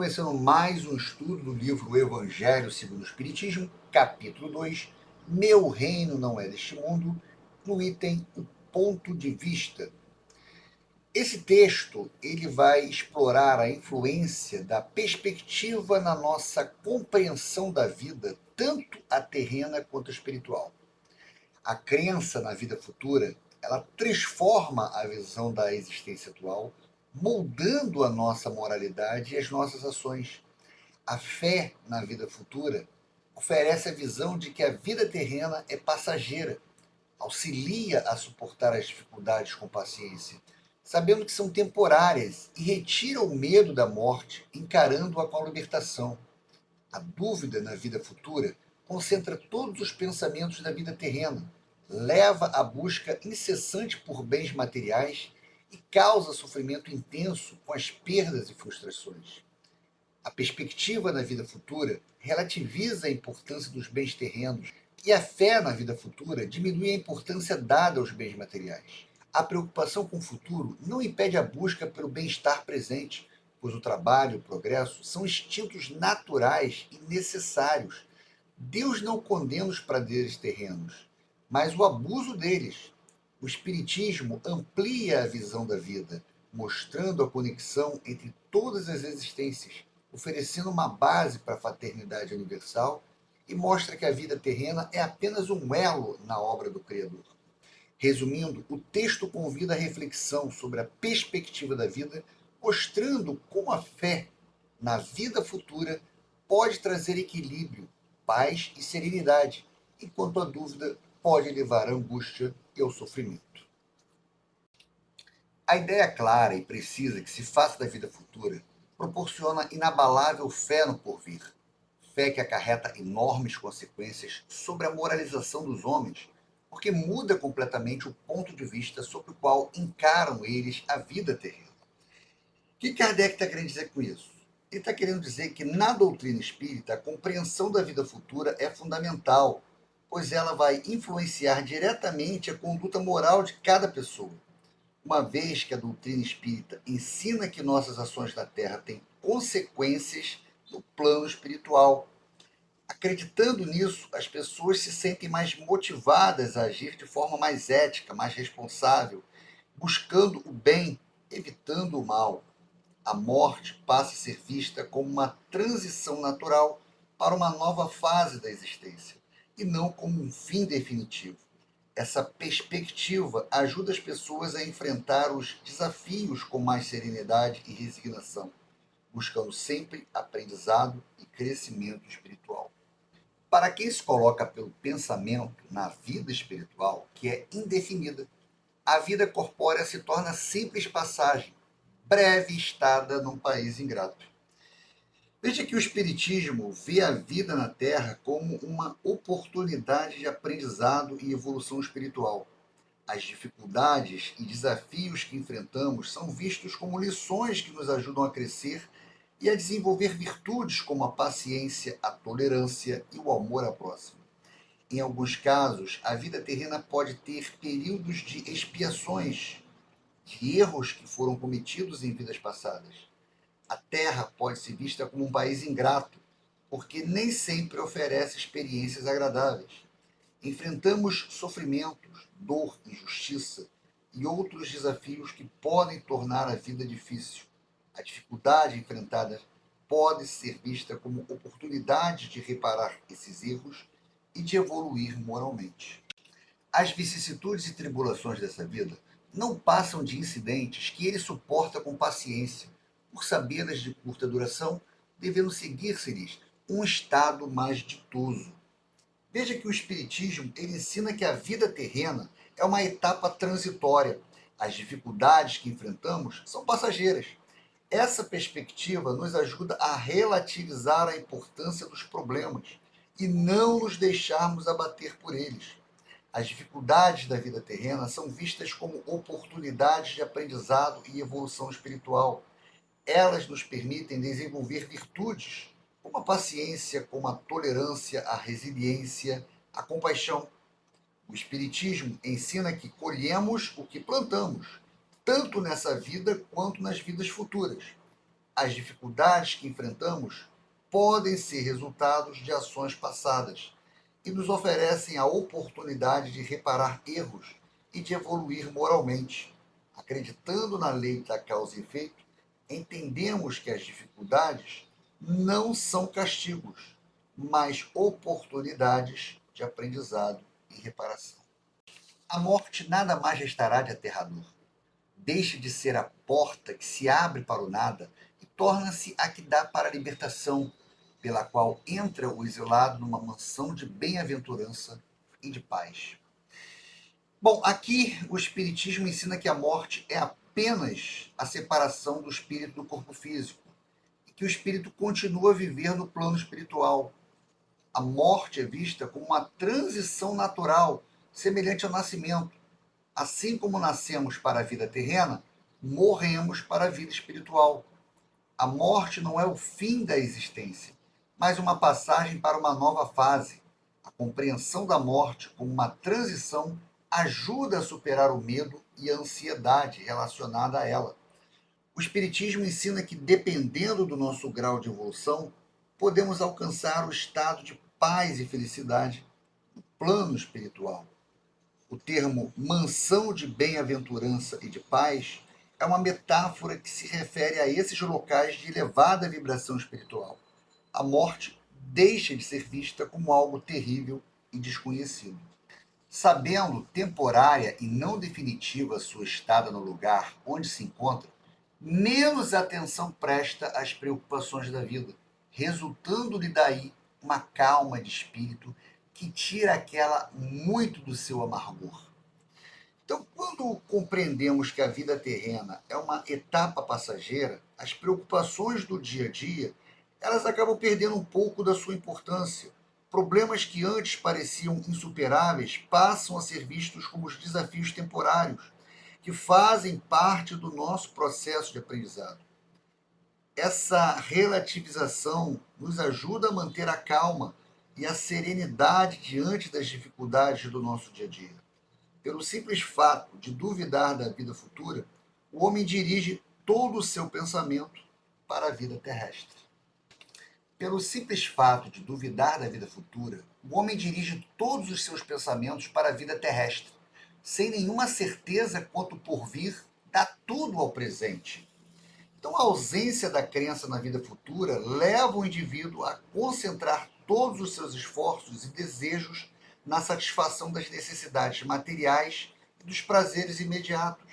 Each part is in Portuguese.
começando mais um estudo do livro O Evangelho segundo o Espiritismo, capítulo 2. Meu reino não é deste mundo, no item O Ponto de Vista. Esse texto ele vai explorar a influência da perspectiva na nossa compreensão da vida, tanto a terrena quanto a espiritual. A crença na vida futura, ela transforma a visão da existência atual, moldando a nossa moralidade e as nossas ações. A fé na vida futura oferece a visão de que a vida terrena é passageira, auxilia a suportar as dificuldades com paciência, sabendo que são temporárias e retira o medo da morte, encarando-a com a libertação. A dúvida na vida futura concentra todos os pensamentos da vida terrena, leva à busca incessante por bens materiais e causa sofrimento intenso com as perdas e frustrações. A perspectiva na vida futura relativiza a importância dos bens terrenos e a fé na vida futura diminui a importância dada aos bens materiais. A preocupação com o futuro não impede a busca pelo bem-estar presente, pois o trabalho e o progresso são instintos naturais e necessários. Deus não condena os prazeres terrenos, mas o abuso deles. O Espiritismo amplia a visão da vida, mostrando a conexão entre todas as existências, oferecendo uma base para a fraternidade universal e mostra que a vida terrena é apenas um elo na obra do Criador. Resumindo, o texto convida a reflexão sobre a perspectiva da vida, mostrando como a fé na vida futura pode trazer equilíbrio, paz e serenidade, enquanto a dúvida pode levar à angústia e ao sofrimento. A ideia clara e precisa que se faça da vida futura proporciona inabalável fé no porvir, fé que acarreta enormes consequências sobre a moralização dos homens, porque muda completamente o ponto de vista sobre o qual encaram eles a vida terrena. O que Kardec está querendo dizer com isso? Ele está querendo dizer que na doutrina espírita a compreensão da vida futura é fundamental, pois ela vai influenciar diretamente a conduta moral de cada pessoa. Uma vez que a doutrina espírita ensina que nossas ações na Terra têm consequências no plano espiritual. Acreditando nisso, as pessoas se sentem mais motivadas a agir de forma mais ética, mais responsável, buscando o bem, evitando o mal. A morte passa a ser vista como uma transição natural para uma nova fase da existência, e não como um fim definitivo. Essa perspectiva ajuda as pessoas a enfrentar os desafios com mais serenidade e resignação, buscando sempre aprendizado e crescimento espiritual. Para quem se coloca pelo pensamento na vida espiritual, que é indefinida, a vida corpórea se torna simples passagem, breve estada num país ingrato. Veja que o Espiritismo vê a vida na Terra como uma oportunidade de aprendizado e evolução espiritual. As dificuldades e desafios que enfrentamos são vistos como lições que nos ajudam a crescer e a desenvolver virtudes como a paciência, a tolerância e o amor à próxima. Em alguns casos, a vida terrena pode ter períodos de expiações, de erros que foram cometidos em vidas passadas. A Terra pode ser vista como um país ingrato, porque nem sempre oferece experiências agradáveis. Enfrentamos sofrimentos, dor, injustiça e outros desafios que podem tornar a vida difícil. A dificuldade enfrentada pode ser vista como oportunidade de reparar esses erros e de evoluir moralmente. As vicissitudes e tribulações dessa vida não passam de incidentes que ele suporta com paciência, por sabê-las de curta duração, devendo seguir-se-lhes um estado mais ditoso. Veja que o Espiritismo ele ensina que a vida terrena é uma etapa transitória. As dificuldades que enfrentamos são passageiras. Essa perspectiva nos ajuda a relativizar a importância dos problemas e não nos deixarmos abater por eles. As dificuldades da vida terrena são vistas como oportunidades de aprendizado e evolução espiritual. Elas nos permitem desenvolver virtudes, como a paciência, como a tolerância, a resiliência, a compaixão. O Espiritismo ensina que colhemos o que plantamos, tanto nessa vida quanto nas vidas futuras. As dificuldades que enfrentamos podem ser resultados de ações passadas e nos oferecem a oportunidade de reparar erros e de evoluir moralmente. Acreditando na lei da causa e efeito, entendemos que as dificuldades não são castigos, mas oportunidades de aprendizado e reparação. A morte nada mais restará de aterrador. Deixa de ser a porta que se abre para o nada e torna-se a que dá para a libertação, pela qual entra o exilado numa mansão de bem-aventurança e de paz. Bom, aqui o Espiritismo ensina que a morte é apenas a separação do espírito do corpo físico e que o espírito continua a viver no plano espiritual. A morte é vista como uma transição natural, semelhante ao nascimento. Assim como nascemos para a vida terrena, morremos para a vida espiritual. A morte não é o fim da existência, mas uma passagem para uma nova fase. A compreensão da morte como uma transição ajuda a superar o medo e a ansiedade relacionada a ela. O Espiritismo ensina que, dependendo do nosso grau de evolução, podemos alcançar o estado de paz e felicidade no plano espiritual. O termo mansão de bem-aventurança e de paz é uma metáfora que se refere a esses locais de elevada vibração espiritual. A morte deixa de ser vista como algo terrível e desconhecido. Sabendo temporária e não definitiva sua estada no lugar onde se encontra, menos atenção presta às preocupações da vida, resultando-lhe daí uma calma de espírito que tira aquela muito do seu amargor. Então, quando compreendemos que a vida terrena é uma etapa passageira, as preocupações do dia a dia, elas acabam perdendo um pouco da sua importância. Problemas que antes pareciam insuperáveis passam a ser vistos como os desafios temporários, que fazem parte do nosso processo de aprendizado. Essa relativização nos ajuda a manter a calma e a serenidade diante das dificuldades do nosso dia a dia. Pelo simples fato de duvidar da vida futura, o homem dirige todo o seu pensamento para a vida terrestre. Pelo simples fato de duvidar da vida futura, o homem dirige todos os seus pensamentos para a vida terrestre, sem nenhuma certeza quanto ao porvir, dá tudo ao presente. Então, a ausência da crença na vida futura leva o indivíduo a concentrar todos os seus esforços e desejos na satisfação das necessidades materiais e dos prazeres imediatos.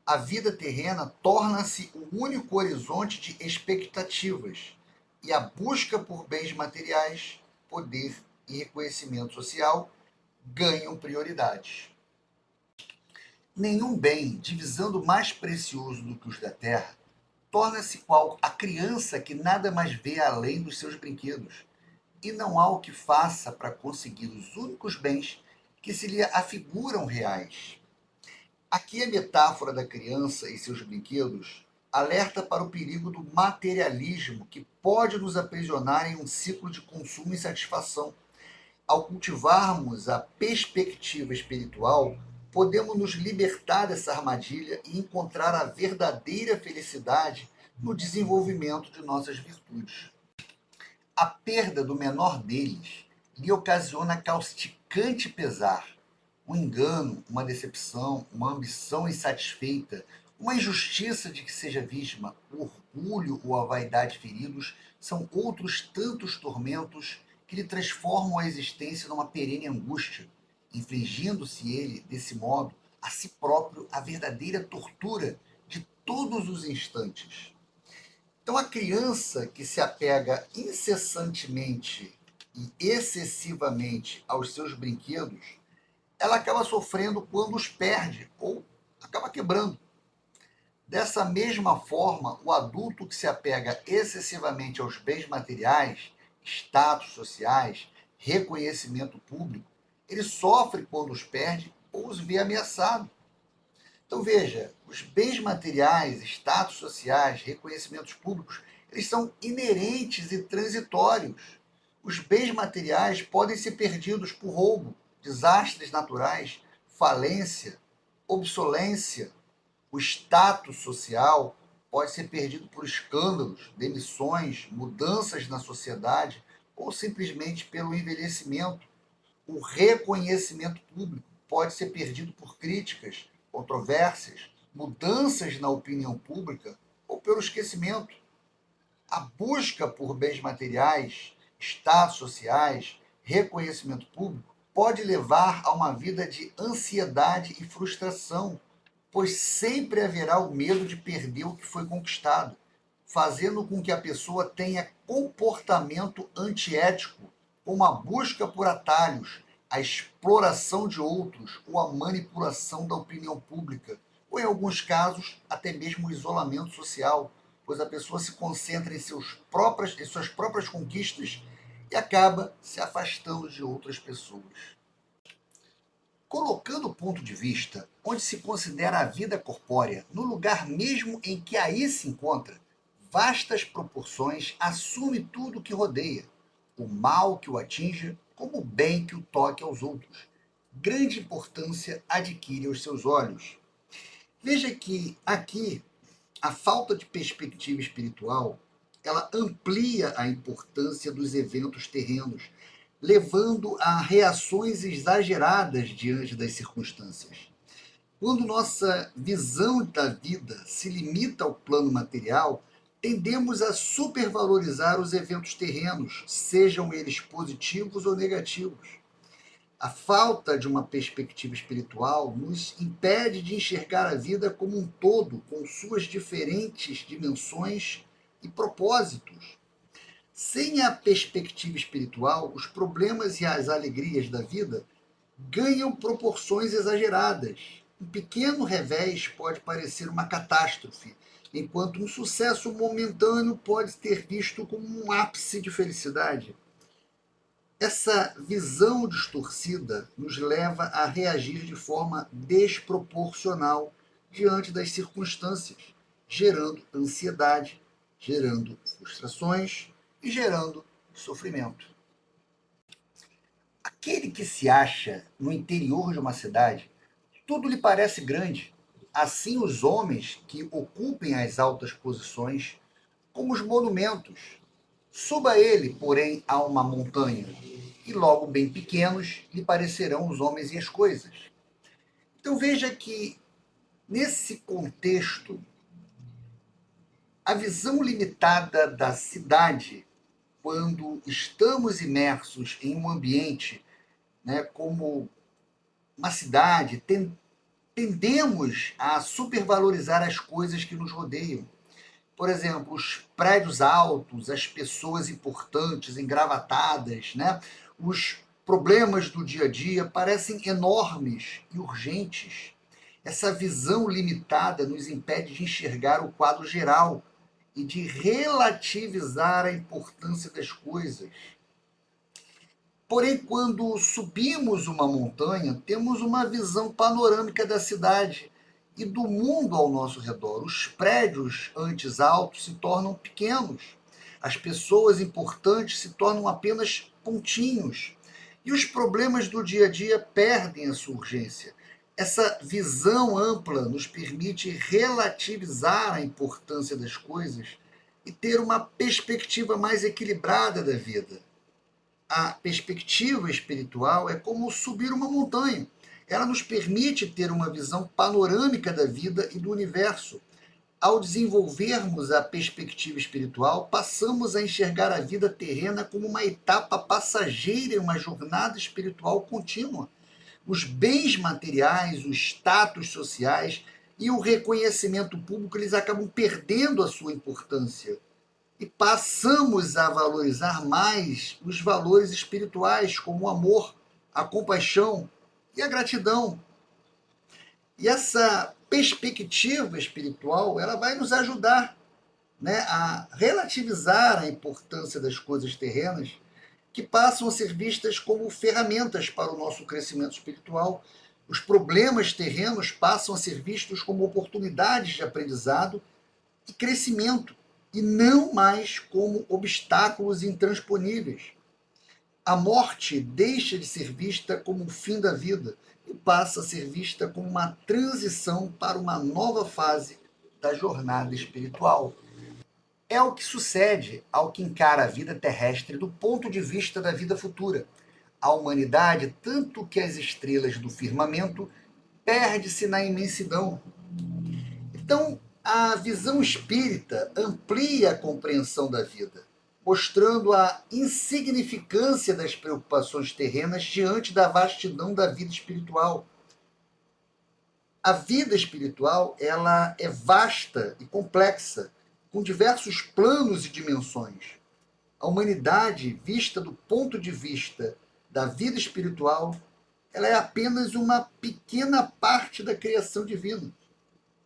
A vida terrena torna-se o único horizonte de expectativas e a busca por bens materiais, poder e reconhecimento social ganham prioridade. Nenhum bem, divisando mais precioso do que os da terra, torna-se qual a criança que nada mais vê além dos seus brinquedos, e não há o que faça para conseguir os únicos bens que se lhe afiguram reais. Aqui a metáfora da criança e seus brinquedos alerta para o perigo do materialismo que pode nos aprisionar em um ciclo de consumo e satisfação. Ao cultivarmos a perspectiva espiritual, podemos nos libertar dessa armadilha e encontrar a verdadeira felicidade no desenvolvimento de nossas virtudes. A perda do menor deles lhe ocasiona causticante pesar, um engano, uma decepção, uma ambição insatisfeita, uma injustiça de que seja vítima, o orgulho ou a vaidade feridos são outros tantos tormentos que lhe transformam a existência numa perene angústia, infligindo-se ele, desse modo, a si próprio a verdadeira tortura de todos os instantes. Então, a criança que se apega incessantemente e excessivamente aos seus brinquedos, ela acaba sofrendo quando os perde ou acaba quebrando. Dessa mesma forma, o adulto que se apega excessivamente aos bens materiais, status sociais, reconhecimento público, ele sofre quando os perde ou os vê ameaçado. Então veja, os bens materiais, status sociais, reconhecimentos públicos, eles são inerentes e transitórios. Os bens materiais podem ser perdidos por roubo, desastres naturais, falência, obsolência. O status social pode ser perdido por escândalos, demissões, mudanças na sociedade ou simplesmente pelo envelhecimento. O reconhecimento público pode ser perdido por críticas, controvérsias, mudanças na opinião pública ou pelo esquecimento. A busca por bens materiais, status sociais, reconhecimento público pode levar a uma vida de ansiedade e frustração, pois sempre haverá o medo de perder o que foi conquistado, fazendo com que a pessoa tenha comportamento antiético, como a busca por atalhos, a exploração de outros ou a manipulação da opinião pública, ou em alguns casos, até mesmo o isolamento social, pois a pessoa se concentra em suas próprias conquistas e acaba se afastando de outras pessoas. Colocando o ponto de vista onde se considera a vida corpórea no lugar mesmo em que aí se encontra, vastas proporções assume tudo o que rodeia, o mal que o atinja como o bem que o toque aos outros. Grande importância adquire aos seus olhos. Veja que aqui a falta de perspectiva espiritual, ela amplia a importância dos eventos terrenos, levando a reações exageradas diante das circunstâncias. Quando nossa visão da vida se limita ao plano material, tendemos a supervalorizar os eventos terrenos, sejam eles positivos ou negativos. A falta de uma perspectiva espiritual nos impede de enxergar a vida como um todo, com suas diferentes dimensões e propósitos. Sem a perspectiva espiritual, os problemas e as alegrias da vida ganham proporções exageradas. Um pequeno revés pode parecer uma catástrofe, enquanto um sucesso momentâneo pode ser visto como um ápice de felicidade. Essa visão distorcida nos leva a reagir de forma desproporcional diante das circunstâncias, gerando ansiedade, gerando frustrações e gerando sofrimento. Aquele que se acha no interior de uma cidade, tudo lhe parece grande. Assim, os homens que ocupem as altas posições, como os monumentos. Suba ele, porém, a uma montanha, e logo bem pequenos lhe parecerão os homens e as coisas. Então veja que, nesse contexto, a visão limitada da cidade, quando estamos imersos em um ambiente, como uma cidade, tendemos a supervalorizar as coisas que nos rodeiam. Por exemplo, os prédios altos, as pessoas importantes, engravatadas, os problemas do dia a dia parecem enormes e urgentes. Essa visão limitada nos impede de enxergar o quadro geral e de relativizar a importância das coisas. Porém, quando subimos uma montanha, temos uma visão panorâmica da cidade e do mundo ao nosso redor. Os prédios antes altos se tornam pequenos, as pessoas importantes se tornam apenas pontinhos, e os problemas do dia a dia perdem a sua urgência. Essa visão ampla nos permite relativizar a importância das coisas e ter uma perspectiva mais equilibrada da vida. A perspectiva espiritual é como subir uma montanha. Ela nos permite ter uma visão panorâmica da vida e do universo. Ao desenvolvermos a perspectiva espiritual, passamos a enxergar a vida terrena como uma etapa passageira em uma jornada espiritual contínua. Os bens materiais, os status sociais e o reconhecimento público, eles acabam perdendo a sua importância. E passamos a valorizar mais os valores espirituais, como o amor, a compaixão e a gratidão. E essa perspectiva espiritual, ela vai nos ajudar, a relativizar a importância das coisas terrenas, que passam a ser vistas como ferramentas para o nosso crescimento espiritual. Os problemas terrenos passam a ser vistos como oportunidades de aprendizado e crescimento, e não mais como obstáculos intransponíveis. A morte deixa de ser vista como o fim da vida e passa a ser vista como uma transição para uma nova fase da jornada espiritual. É o que sucede ao que encara a vida terrestre do ponto de vista da vida futura. A humanidade, tanto que as estrelas do firmamento, perde-se na imensidão. Então, a visão espírita amplia a compreensão da vida, mostrando a insignificância das preocupações terrenas diante da vastidão da vida espiritual. A vida espiritual, ela é vasta e complexa, com diversos planos e dimensões. A humanidade, vista do ponto de vista da vida espiritual, ela é apenas uma pequena parte da criação divina.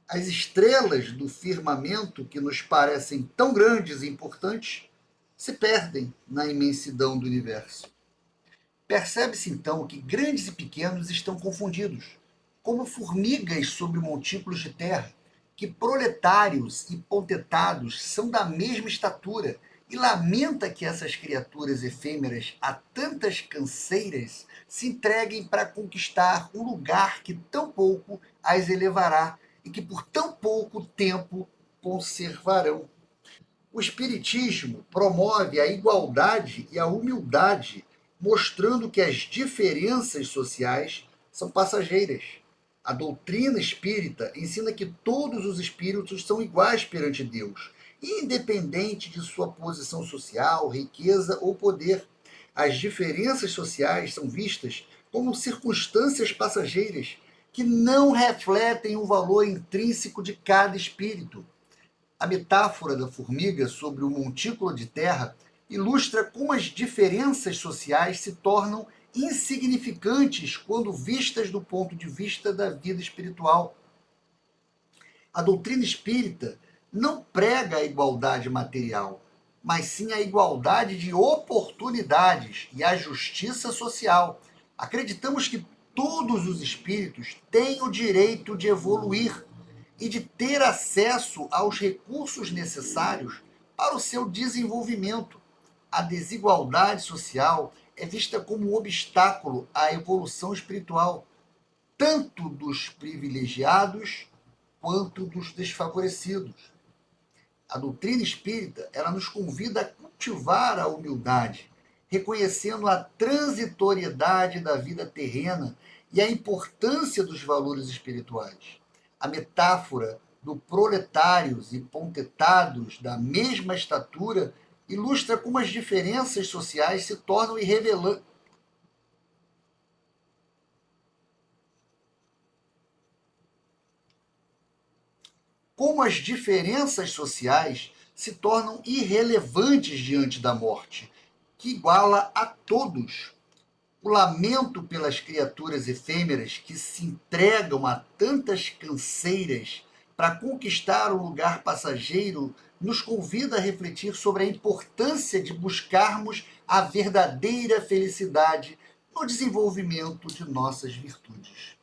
As estrelas do firmamento, que nos parecem tão grandes e importantes, se perdem na imensidão do universo. Percebe-se então que grandes e pequenos estão confundidos, como formigas sobre montículos de terra, que proletários e pontetados são da mesma estatura, e lamenta que essas criaturas efêmeras a tantas canseiras se entreguem para conquistar um lugar que tão pouco as elevará e que por tão pouco tempo conservarão. O Espiritismo promove a igualdade e a humildade, mostrando que as diferenças sociais são passageiras. A doutrina espírita ensina que todos os espíritos são iguais perante Deus, independente de sua posição social, riqueza ou poder. As diferenças sociais são vistas como circunstâncias passageiras que não refletem o valor intrínseco de cada espírito. A metáfora da formiga sobre o montículo de terra ilustra como as diferenças sociais se tornam insignificantes quando vistas do ponto de vista da vida espiritual. A doutrina espírita não prega a igualdade material, mas sim a igualdade de oportunidades e a justiça social. Acreditamos que todos os espíritos têm o direito de evoluir e de ter acesso aos recursos necessários para o seu desenvolvimento. A desigualdade social é vista como um obstáculo à evolução espiritual, tanto dos privilegiados quanto dos desfavorecidos. A doutrina espírita, ela nos convida a cultivar a humildade, reconhecendo a transitoriedade da vida terrena e a importância dos valores espirituais. A metáfora do proletários e pontetados da mesma estatura ilustra como as diferenças sociais se tornam irrelevantes. Como as diferenças sociais se tornam irrelevantes diante da morte, que iguala a todos. O lamento pelas criaturas efêmeras que se entregam a tantas canseiras para conquistar o lugar passageiro nos convida a refletir sobre a importância de buscarmos a verdadeira felicidade no desenvolvimento de nossas virtudes.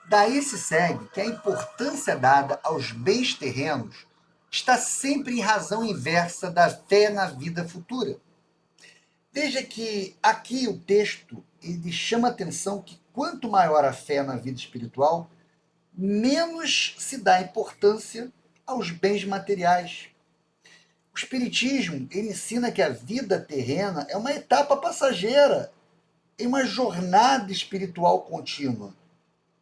Daí se segue que a importância dada aos bens terrenos está sempre em razão inversa da fé na vida futura. Veja que aqui o texto ele chama a atenção que quanto maior a fé na vida espiritual, menos se dá importância aos bens materiais. O Espiritismo ele ensina que a vida terrena é uma etapa passageira em uma jornada espiritual contínua.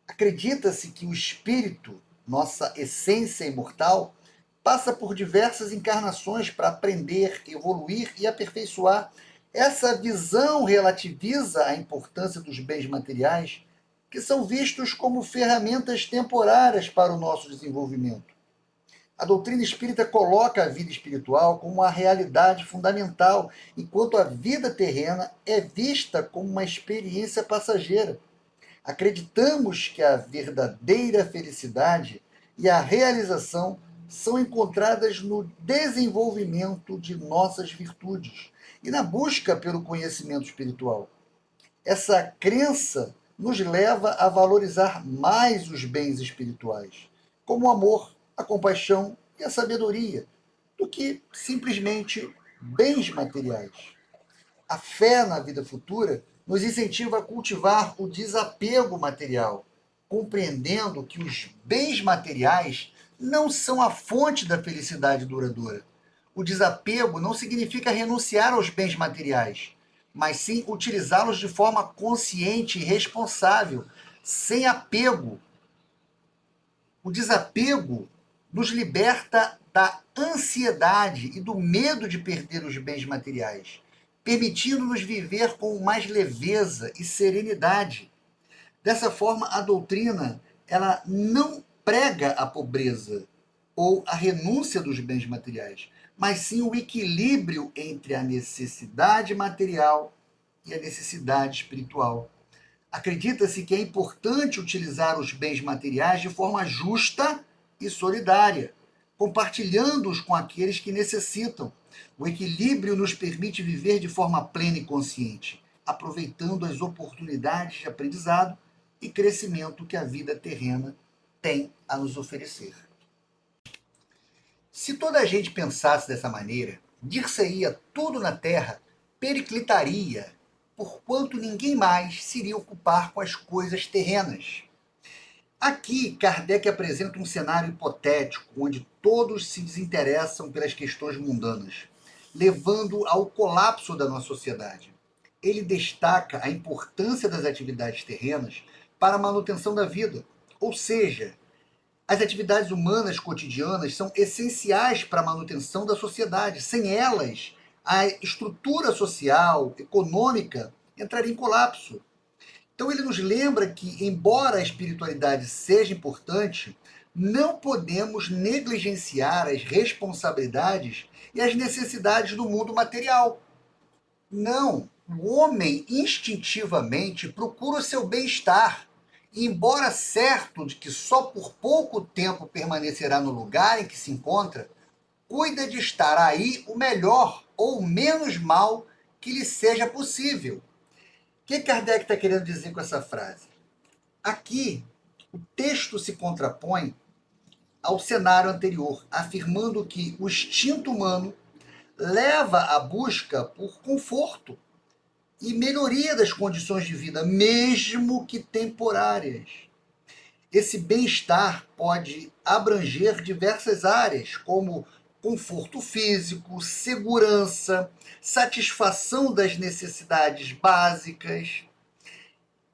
Acredita-se que o espírito, nossa essência imortal, passa por diversas encarnações para aprender, evoluir e aperfeiçoar. Essa visão relativiza a importância dos bens materiais, que são vistos como ferramentas temporárias para o nosso desenvolvimento. A doutrina espírita coloca a vida espiritual como uma realidade fundamental, enquanto a vida terrena é vista como uma experiência passageira. Acreditamos que a verdadeira felicidade e a realização são encontradas no desenvolvimento de nossas virtudes e na busca pelo conhecimento espiritual. Essa crença nos leva a valorizar mais os bens espirituais, como o amor, a compaixão e a sabedoria, do que simplesmente bens materiais. A fé na vida futura nos incentiva a cultivar o desapego material, compreendendo que os bens materiais não são a fonte da felicidade duradoura. O desapego não significa renunciar aos bens materiais, mas sim utilizá-los de forma consciente e responsável, sem apego. O desapego nos liberta da ansiedade e do medo de perder os bens materiais, permitindo-nos viver com mais leveza e serenidade. Dessa forma, a doutrina ela não prega a pobreza ou a renúncia dos bens materiais, mas sim o equilíbrio entre a necessidade material e a necessidade espiritual. Acredita-se que é importante utilizar os bens materiais de forma justa e solidária, compartilhando-os com aqueles que necessitam. O equilíbrio nos permite viver de forma plena e consciente, aproveitando as oportunidades de aprendizado e crescimento que a vida terrena tem a nos oferecer. Se toda a gente pensasse dessa maneira, dir-se-ia tudo na Terra periclitaria, porquanto ninguém mais se iria ocupar com as coisas terrenas. Aqui, Kardec apresenta um cenário hipotético, onde todos se desinteressam pelas questões mundanas, levando ao colapso da nossa sociedade. Ele destaca a importância das atividades terrenas para a manutenção da vida, ou seja, as atividades humanas cotidianas são essenciais para a manutenção da sociedade. Sem elas, a estrutura social, econômica, entraria em colapso. Então ele nos lembra que, embora a espiritualidade seja importante, não podemos negligenciar as responsabilidades e as necessidades do mundo material. Não, o homem instintivamente procura o seu bem-estar. E, embora certo de que só por pouco tempo permanecerá no lugar em que se encontra, cuida de estar aí o melhor ou menos mal que lhe seja possível. O que Kardec está querendo dizer com essa frase? Aqui, o texto se contrapõe ao cenário anterior, afirmando que o instinto humano leva à busca por conforto e melhoria das condições de vida, mesmo que temporárias. Esse bem-estar pode abranger diversas áreas, como conforto físico, segurança, satisfação das necessidades básicas.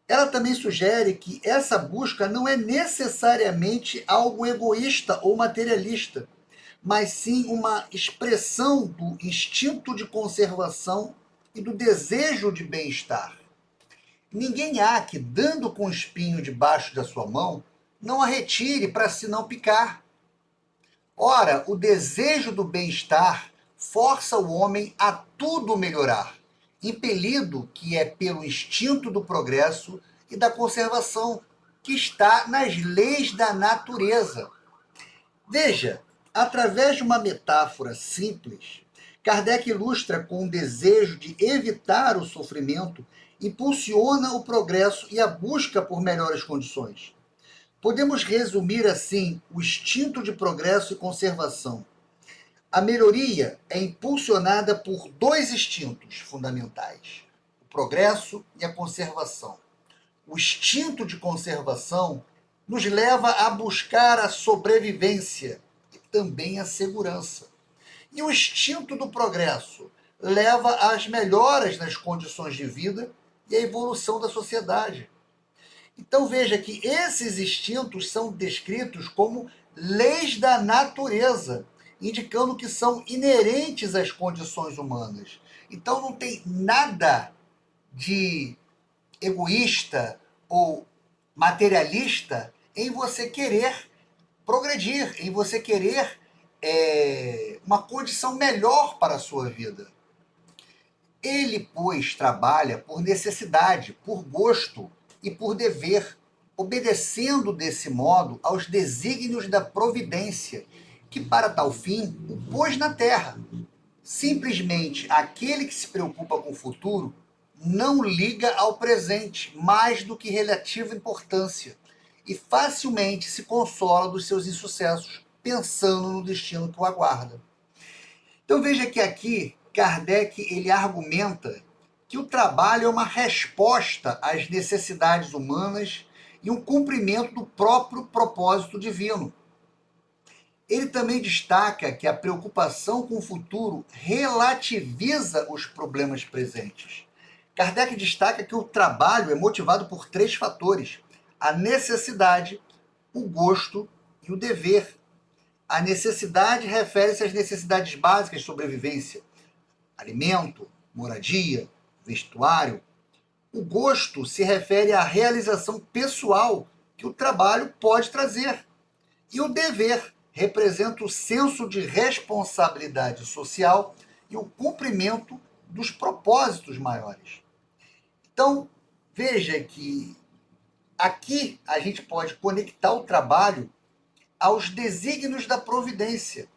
Ela também sugere que essa busca não é necessariamente algo egoísta ou materialista, mas sim uma expressão do instinto de conservação e do desejo de bem-estar. Ninguém há que, dando com o espinho debaixo da sua mão, não a retire para se não picar. Ora, o desejo do bem-estar força o homem a tudo melhorar, impelido que é pelo instinto do progresso e da conservação, que está nas leis da natureza. Veja, através de uma metáfora simples, Kardec ilustra com o desejo de evitar o sofrimento, impulsiona o progresso e a busca por melhores condições. Podemos resumir assim o instinto de progresso e conservação. A melhoria é impulsionada por dois instintos fundamentais: o progresso e a conservação. O instinto de conservação nos leva a buscar a sobrevivência e também a segurança. E o instinto do progresso leva às melhoras nas condições de vida e à evolução da sociedade. Então veja que esses instintos são descritos como leis da natureza, indicando que são inerentes às condições humanas. Então não tem nada de egoísta ou materialista em você querer progredir, em você querer uma condição melhor para a sua vida. Ele, pois, trabalha por necessidade, por gosto e por dever, obedecendo desse modo aos desígnios da providência, que para tal fim o pôs na terra. Simplesmente aquele que se preocupa com o futuro não liga ao presente mais do que relativa importância e facilmente se consola dos seus insucessos, pensando no destino que o aguarda. Então veja que aqui Kardec ele argumenta que o trabalho é uma resposta às necessidades humanas e um cumprimento do próprio propósito divino. Ele também destaca que a preocupação com o futuro relativiza os problemas presentes. Kardec destaca que o trabalho é motivado por três fatores: a necessidade, o gosto e o dever. A necessidade refere-se às necessidades básicas de sobrevivência: alimento, moradia, vestuário. O gosto se refere à realização pessoal que o trabalho pode trazer. E o dever representa o senso de responsabilidade social e o cumprimento dos propósitos maiores. Então, veja que aqui a gente pode conectar o trabalho aos desígnios da providência,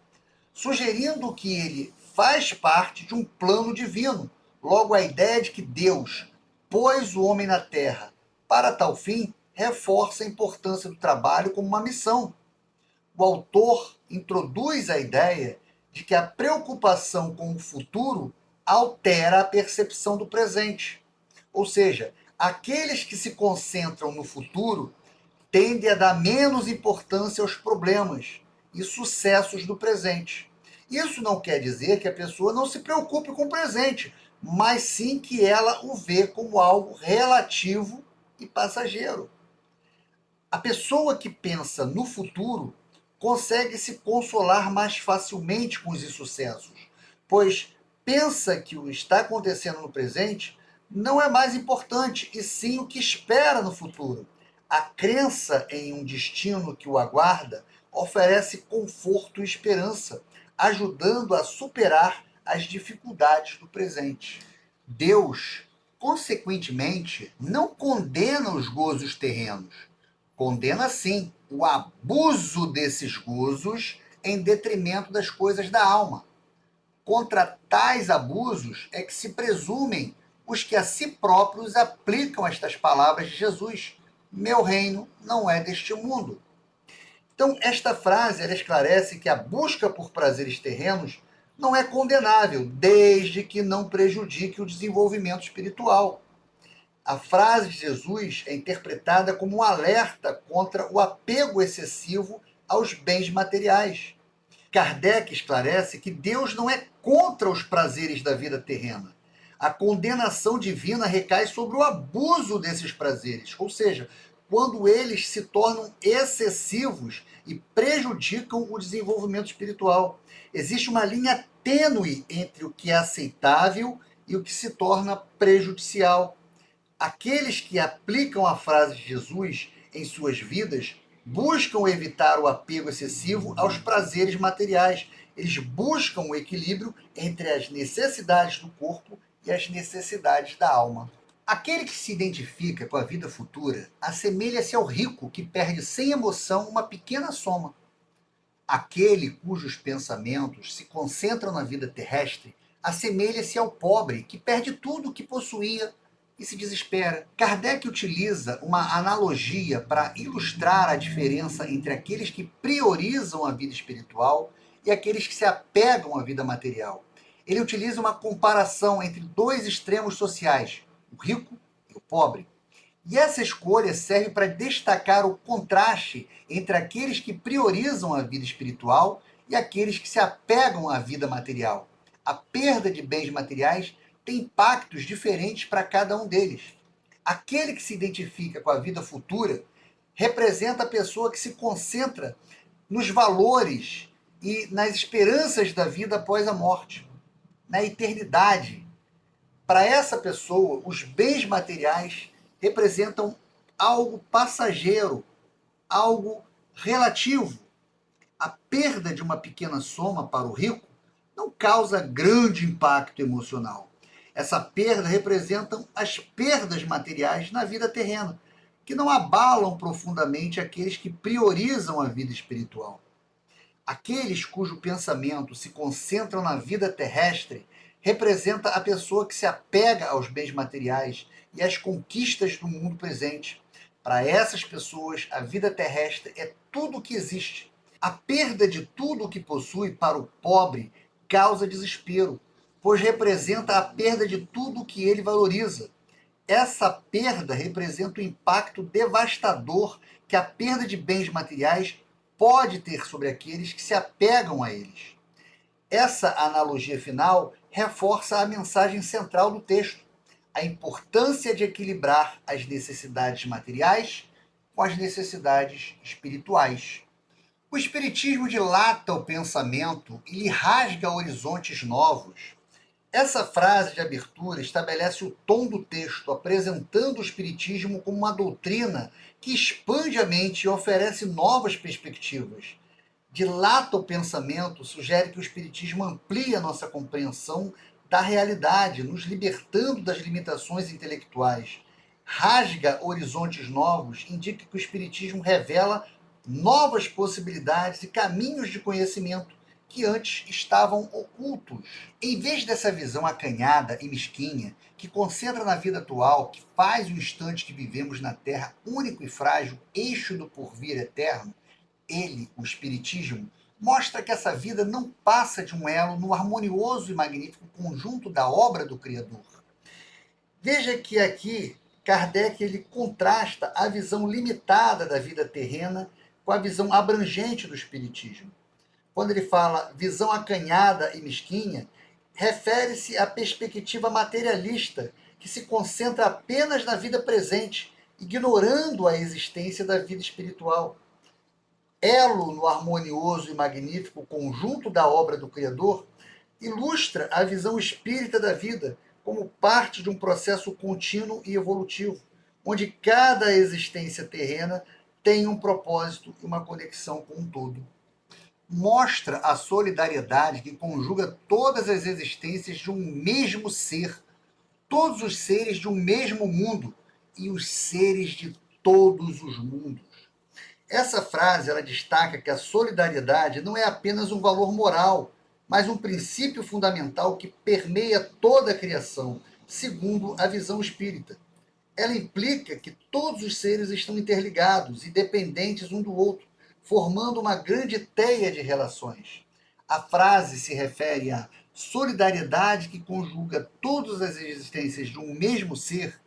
sugerindo que ele faz parte de um plano divino. Logo, a ideia de que Deus pôs o homem na terra para tal fim reforça a importância do trabalho como uma missão. O autor introduz a ideia de que a preocupação com o futuro altera a percepção do presente. Ou seja, aqueles que se concentram no futuro tendem a dar menos importância aos problemas e sucessos do presente. Isso não quer dizer que a pessoa não se preocupe com o presente, mas sim que ela o vê como algo relativo e passageiro. A pessoa que pensa no futuro consegue se consolar mais facilmente com os insucessos, pois pensa que o que está acontecendo no presente não é mais importante, e sim o que espera no futuro. A crença em um destino que o aguarda oferece conforto e esperança, ajudando a superar as dificuldades do presente. Deus, consequentemente, não condena os gozos terrenos. Condena, sim, o abuso desses gozos em detrimento das coisas da alma. Contra tais abusos é que se presumem os que a si próprios aplicam estas palavras de Jesus: meu reino não é deste mundo. Então, esta frase ela esclarece que a busca por prazeres terrenos não é condenável, desde que não prejudique o desenvolvimento espiritual. A frase de Jesus é interpretada como um alerta contra o apego excessivo aos bens materiais. Kardec esclarece que Deus não é contra os prazeres da vida terrena. A condenação divina recai sobre o abuso desses prazeres, ou seja, quando eles se tornam excessivos e prejudicam o desenvolvimento espiritual. Existe uma linha tênue entre o que é aceitável e o que se torna prejudicial. Aqueles que aplicam a frase de Jesus em suas vidas buscam evitar o apego excessivo aos prazeres materiais. Eles buscam o equilíbrio entre as necessidades do corpo e as necessidades da alma. Aquele que se identifica com a vida futura assemelha-se ao rico que perde sem emoção uma pequena soma. Aquele cujos pensamentos se concentram na vida terrestre assemelha-se ao pobre que perde tudo o que possuía e se desespera. Kardec utiliza uma analogia para ilustrar a diferença entre aqueles que priorizam a vida espiritual e aqueles que se apegam à vida material. Ele utiliza uma comparação entre dois extremos sociais, o rico e o pobre. E essa escolha serve para destacar o contraste entre aqueles que priorizam a vida espiritual e aqueles que se apegam à vida material. A perda de bens materiais tem impactos diferentes para cada um deles. Aquele que se identifica com a vida futura representa a pessoa que se concentra nos valores e nas esperanças da vida após a morte, na eternidade. Para essa pessoa, os bens materiais representam algo passageiro, algo relativo. A perda de uma pequena soma para o rico não causa grande impacto emocional. Essa perda representa as perdas materiais na vida terrena, que não abalam profundamente aqueles que priorizam a vida espiritual. Aqueles cujo pensamento se concentram na vida terrestre representa a pessoa que se apega aos bens materiais e às conquistas do mundo presente. Para essas pessoas, a vida terrestre é tudo o que existe. A perda de tudo o que possui para o pobre causa desespero, pois representa a perda de tudo o que ele valoriza. Essa perda representa o impacto devastador que a perda de bens materiais pode ter sobre aqueles que se apegam a eles. Essa analogia final reforça a mensagem central do texto: a importância de equilibrar as necessidades materiais com as necessidades espirituais. O Espiritismo dilata o pensamento e lhe rasga horizontes novos. Essa frase de abertura estabelece o tom do texto, apresentando o Espiritismo como uma doutrina que expande a mente e oferece novas perspectivas. Dilata o pensamento sugere que o Espiritismo amplia nossa compreensão da realidade, nos libertando das limitações intelectuais. Rasga horizontes novos indica que o Espiritismo revela novas possibilidades e caminhos de conhecimento que antes estavam ocultos. Em vez dessa visão acanhada e mesquinha, que concentra na vida atual, que faz o instante que vivemos na Terra único e frágil, eixo do porvir eterno, ele, o Espiritismo, mostra que essa vida não passa de um elo no harmonioso e magnífico conjunto da obra do Criador. Veja que aqui Kardec ele contrasta a visão limitada da vida terrena com a visão abrangente do Espiritismo. Quando ele fala visão acanhada e mesquinha, refere-se à perspectiva materialista, que se concentra apenas na vida presente, ignorando a existência da vida espiritual. Elo no harmonioso e magnífico conjunto da obra do Criador, ilustra a visão espírita da vida como parte de um processo contínuo e evolutivo, onde cada existência terrena tem um propósito e uma conexão com um todo. Mostra a solidariedade que conjuga todas as existências de um mesmo ser, todos os seres de um mesmo mundo e os seres de todos os mundos. Essa frase ela destaca que a solidariedade não é apenas um valor moral, mas um princípio fundamental que permeia toda a criação, segundo a visão espírita. Ela implica que todos os seres estão interligados e dependentes um do outro, formando uma grande teia de relações. A frase se refere à solidariedade que conjuga todas as existências de um mesmo ser.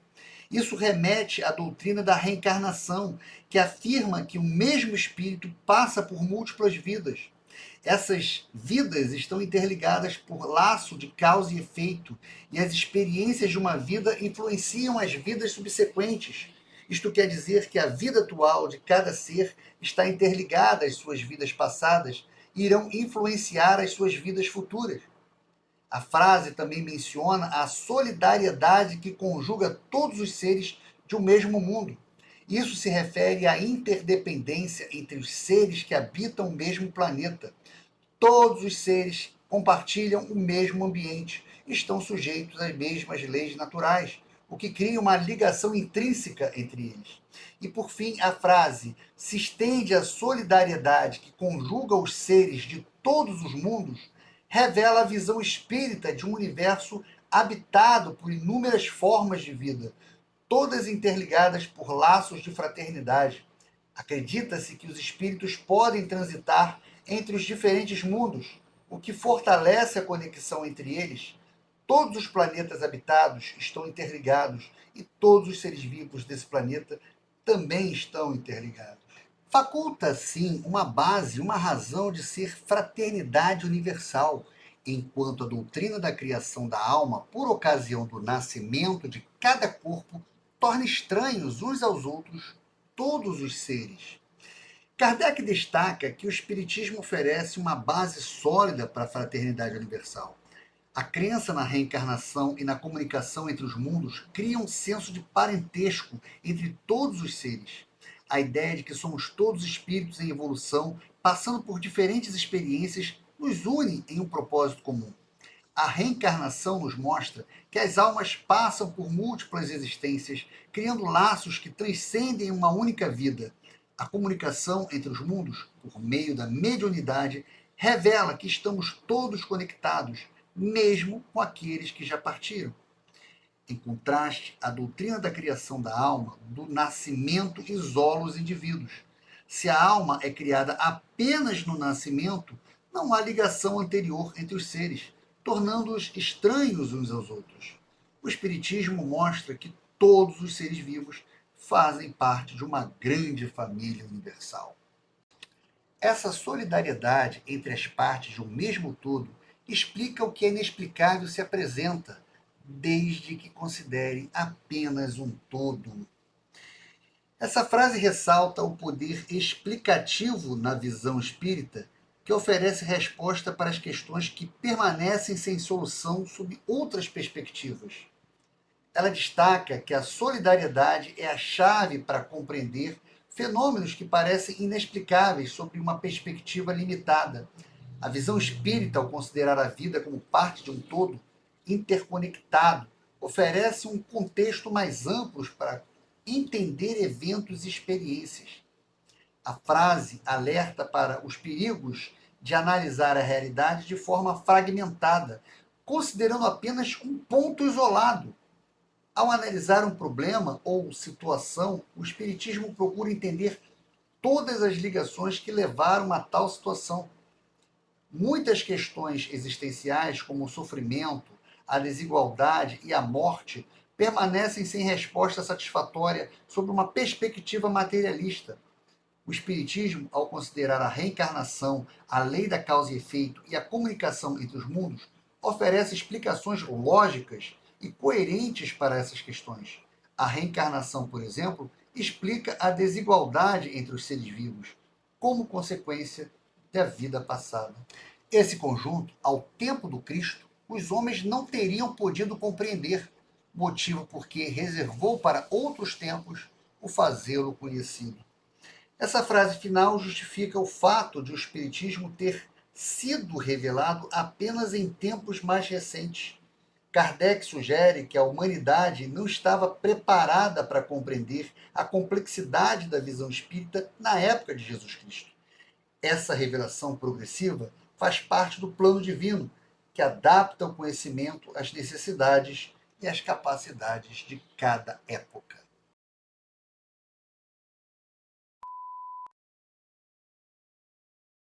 Isso remete à doutrina da reencarnação, que afirma que o mesmo espírito passa por múltiplas vidas. Essas vidas estão interligadas por laço de causa e efeito, e as experiências de uma vida influenciam as vidas subsequentes. Isto quer dizer que a vida atual de cada ser está interligada às suas vidas passadas e irão influenciar as suas vidas futuras. A frase também menciona a solidariedade que conjuga todos os seres de um mesmo mundo. Isso se refere à interdependência entre os seres que habitam o mesmo planeta. Todos os seres compartilham o mesmo ambiente e estão sujeitos às mesmas leis naturais, o que cria uma ligação intrínseca entre eles. E, por fim, a frase se estende à solidariedade que conjuga os seres de todos os mundos revela a visão espírita de um universo habitado por inúmeras formas de vida, todas interligadas por laços de fraternidade. Acredita-se que os espíritos podem transitar entre os diferentes mundos, o que fortalece a conexão entre eles. Todos os planetas habitados estão interligados e todos os seres vivos desse planeta também estão interligados. Faculta, assim, uma base, uma razão de ser fraternidade universal, enquanto a doutrina da criação da alma, por ocasião do nascimento de cada corpo, torna estranhos uns aos outros todos os seres. Kardec destaca que o Espiritismo oferece uma base sólida para a fraternidade universal. A crença na reencarnação e na comunicação entre os mundos cria um senso de parentesco entre todos os seres. A ideia de que somos todos espíritos em evolução, passando por diferentes experiências, nos une em um propósito comum. A reencarnação nos mostra que as almas passam por múltiplas existências, criando laços que transcendem uma única vida. A comunicação entre os mundos, por meio da mediunidade, revela que estamos todos conectados, mesmo com aqueles que já partiram. Em contraste, a doutrina da criação da alma, do nascimento, isola os indivíduos. Se a alma é criada apenas no nascimento, não há ligação anterior entre os seres, tornando-os estranhos uns aos outros. O Espiritismo mostra que todos os seres vivos fazem parte de uma grande família universal. Essa solidariedade entre as partes de um mesmo todo explica o que é inexplicável se apresenta, desde que considere apenas um todo. Essa frase ressalta o poder explicativo na visão espírita, que oferece resposta para as questões que permanecem sem solução sob outras perspectivas. Ela destaca que a solidariedade é a chave para compreender fenômenos que parecem inexplicáveis sob uma perspectiva limitada. A visão espírita, ao considerar a vida como parte de um todo interconectado, oferece um contexto mais amplo para entender eventos e experiências. A frase alerta para os perigos de analisar a realidade de forma fragmentada, considerando apenas um ponto isolado. Ao analisar um problema ou situação, o Espiritismo procura entender todas as ligações que levaram a tal situação. Muitas questões existenciais, como o sofrimento, a desigualdade e a morte, permanecem sem resposta satisfatória sob uma perspectiva materialista. O Espiritismo, ao considerar a reencarnação, a lei da causa e efeito e a comunicação entre os mundos, oferece explicações lógicas e coerentes para essas questões. A reencarnação, por exemplo, explica a desigualdade entre os seres vivos, como consequência da vida passada. Esse conjunto, ao tempo do Cristo, os homens não teriam podido compreender, motivo porque reservou para outros tempos o fazê-lo conhecido. Essa frase final justifica o fato de o Espiritismo ter sido revelado apenas em tempos mais recentes. Kardec sugere que a humanidade não estava preparada para compreender a complexidade da visão espírita na época de Jesus Cristo. Essa revelação progressiva faz parte do plano divino, que adapta o conhecimento às necessidades e às capacidades de cada época.